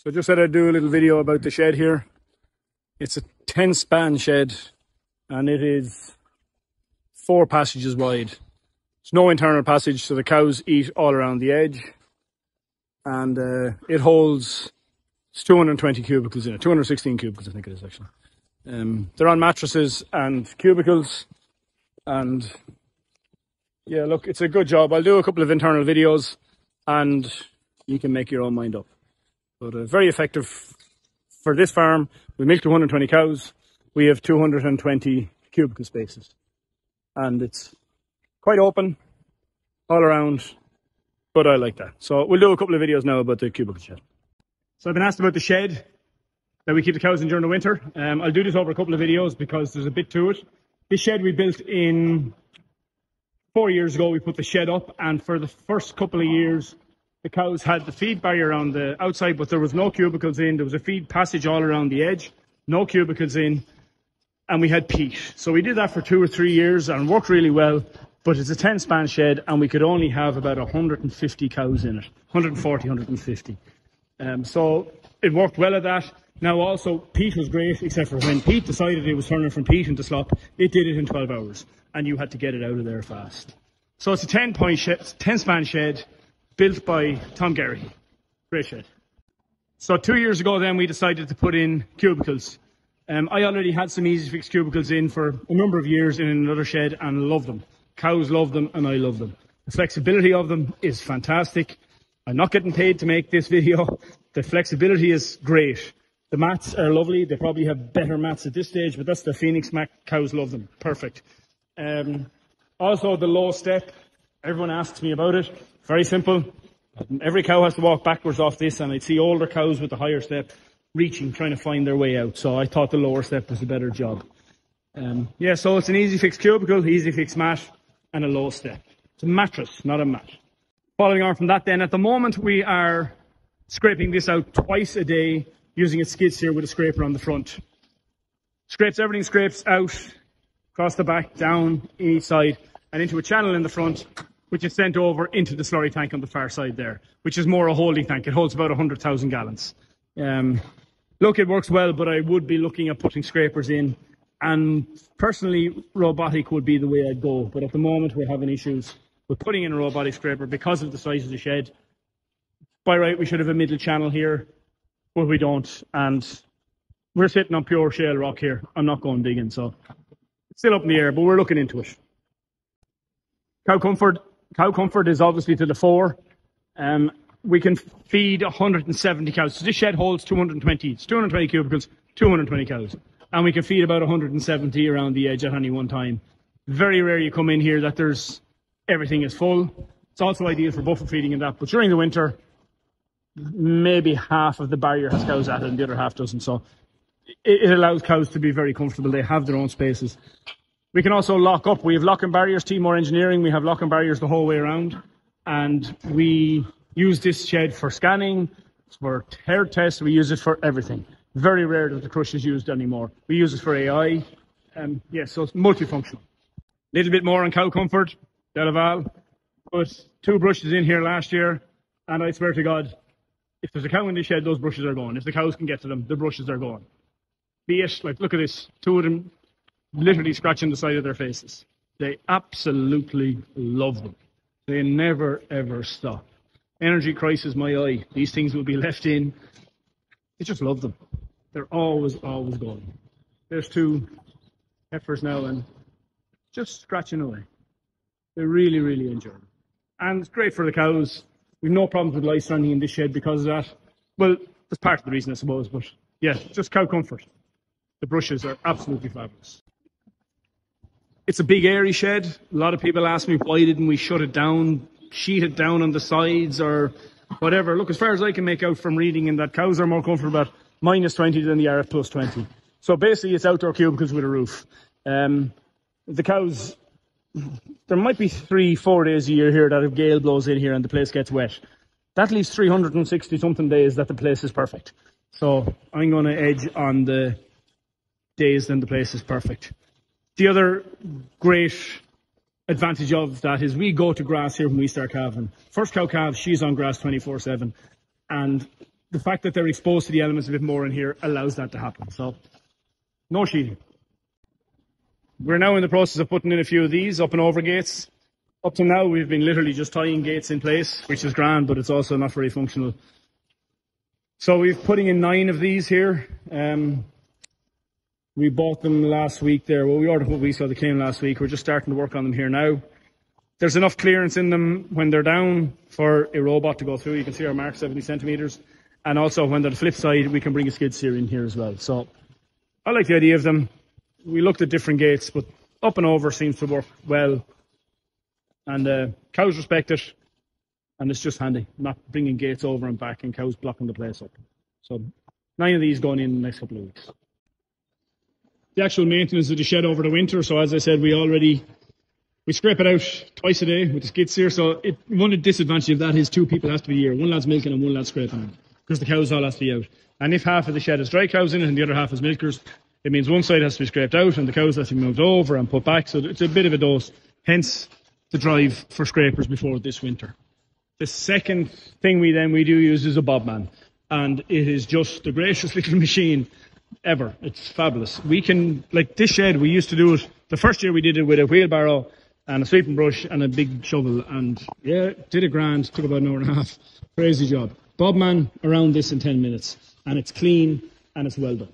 So I just said I'd do a little video about the shed here. It's a 10-span shed and it is 4 passages wide. There's no internal passage, so the cows eat all around the edge. And it holds 220 cubicles in it, 216 cubicles I think it is actually. They're on mattresses and cubicles, and yeah, look, it's a good job. I'll do a couple of internal videos and you can make your own mind up. But very effective for this farm. We milk 120 cows. We have 220 cubicle spaces. And it's quite open all around, but I like that. So we'll do a couple of videos now about the cubicle shed. So I've been asked about the shed that we keep the cows in during the winter. I'll do this over a couple of videos because there's a bit to it. This shed we built in 4 years ago. We put the shed up, and for the first couple of years, the cows had the feed barrier on the outside, but there was no cubicles in. There was a feed passage all around the edge, no cubicles in, and we had peat. So we did that for 2 or 3 years and worked really well, but it's a 10-span shed and we could only have about 150 cows in it, 140, 150. So it worked well at that. Now also, peat was great, except for when Pete decided it was turning from peat into slop, it did it in 12 hours, and you had to get it out of there fast. So it's a 10-span shed, built by Tom Gary. Great shed. So 2 years ago then we decided to put in cubicles. I already had some EasyFix cubicles in for a number of years in another shed and loved them. Cows love them and I love them. The flexibility of them is fantastic. I'm not getting paid to make this video. The flexibility is great. The mats are lovely. They probably have better mats at this stage, but that's the Phoenix mat. Cows love them. Perfect. Also the low step. Everyone asks me about it. Very simple. Every cow has to walk backwards off this, and I'd see older cows with the higher step reaching, trying to find their way out. So I thought the lower step was a better job. Yeah, so it's an EasyFix cubicle, EasyFix mat, and a low step. It's a mattress, not a mat. Following on from that then, at the moment we are scraping this out twice a day using a skid steer with a scraper on the front. Everything scrapes out, across the back, down, each side, and into a channel in the front, which is sent over into the slurry tank on the far side there, which is more a holding tank. It holds about 100,000 gallons. Look, it works well, but I would be looking at putting scrapers in, and personally, robotic would be the way I'd go. But at the moment, we're having issues with putting in a robotic scraper because of the size of the shed. By right, we should have a middle channel here, but we don't, and we're sitting on pure shale rock here. I'm not going digging, so it's still up in the air, but we're looking into it. Cow comfort is obviously to the fore. We can feed 170 cows. So this shed holds 220. It's 220 cubicles, 220 cows. And we can feed about 170 around the edge at any one time. Very rare you come in here that everything is full. It's also ideal for buffer feeding and that. But during the winter, maybe half of the barrier has cows at it and the other half doesn't. So it allows cows to be very comfortable. They have their own spaces. We can also lock up. We have locking barriers, Timor Engineering. We have locking barriers the whole way around. And we use this shed for scanning, for herd tests. We use it for everything. Very rare that the crush is used anymore. We use it for AI. Yeah, so it's multifunctional. A little bit more on cow comfort. Delaval put 2 brushes in here last year. And I swear to God, if there's a cow in this shed, those brushes are going. If the cows can get to them, the brushes are going. Be it, like, look at this. 2 of them literally scratching the side of their faces. They absolutely love them. They never, ever stop. Energy crisis, my eye. These things will be left in. They just love them. They're always, always going. There's 2 heifers now and just scratching away. They really, really enjoy it. And it's great for the cows. We've no problems with lice standing in this shed because of that. Well, that's part of the reason, I suppose, but yeah, just cow comfort. The brushes are absolutely fabulous. It's a big airy shed. A lot of people ask me, why didn't we shut it down, sheet it down on the sides or whatever. Look, as far as I can make out from reading in that, cows are more comfortable about -20 than they are at +20. So basically it's outdoor cubicles with a roof. The cows, there might be 3-4 days a year here that if gale blows in here and the place gets wet. That leaves 360 something days that the place is perfect. So I'm going to edge on the days then the place is perfect. The other great advantage of that is we go to grass here when we start calving. First cow calves, she's on grass 24/7. And the fact that they're exposed to the elements a bit more in here allows that to happen. So, no sheeting. We're now in the process of putting in a few of these up and over gates. Up to now, we've been literally just tying gates in place, which is grand, but it's also not very functional. So we're putting in 9 of these here. We bought them last week there. Well, we ordered what we saw they came last week. We're just starting to work on them here now. There's enough clearance in them when they're down for a robot to go through. You can see our mark, 70 centimetres. And also when they're the flip side, we can bring a skid steer in here as well. So I like the idea of them. We looked at different gates, but up and over seems to work well. And cows respect it. And it's just handy, not bringing gates over and back and cows blocking the place up. So 9 of these going in the next couple of weeks. The actual maintenance of the shed over the winter. So as I said, we scrape it out twice a day with the skid steer. So one of the disadvantages of that is 2 people has to be here. One lad's milking and one lad's scraping it, because the cows all has to be out. And if half of the shed has dry cows in it and the other half is milkers, it means one side has to be scraped out and the cows have to be moved over and put back. So it's a bit of a dose. Hence the drive for scrapers before this winter. The second thing we do use is a Bobman. And it is just the greatest little machine ever. It's fabulous. We can, like this shed, we used to do it, the first year we did it with a wheelbarrow and a sweeping brush and a big shovel. And yeah, did it grand, took about an hour and a half. Crazy job. Bobman around this in 10 minutes. And it's clean and it's well done.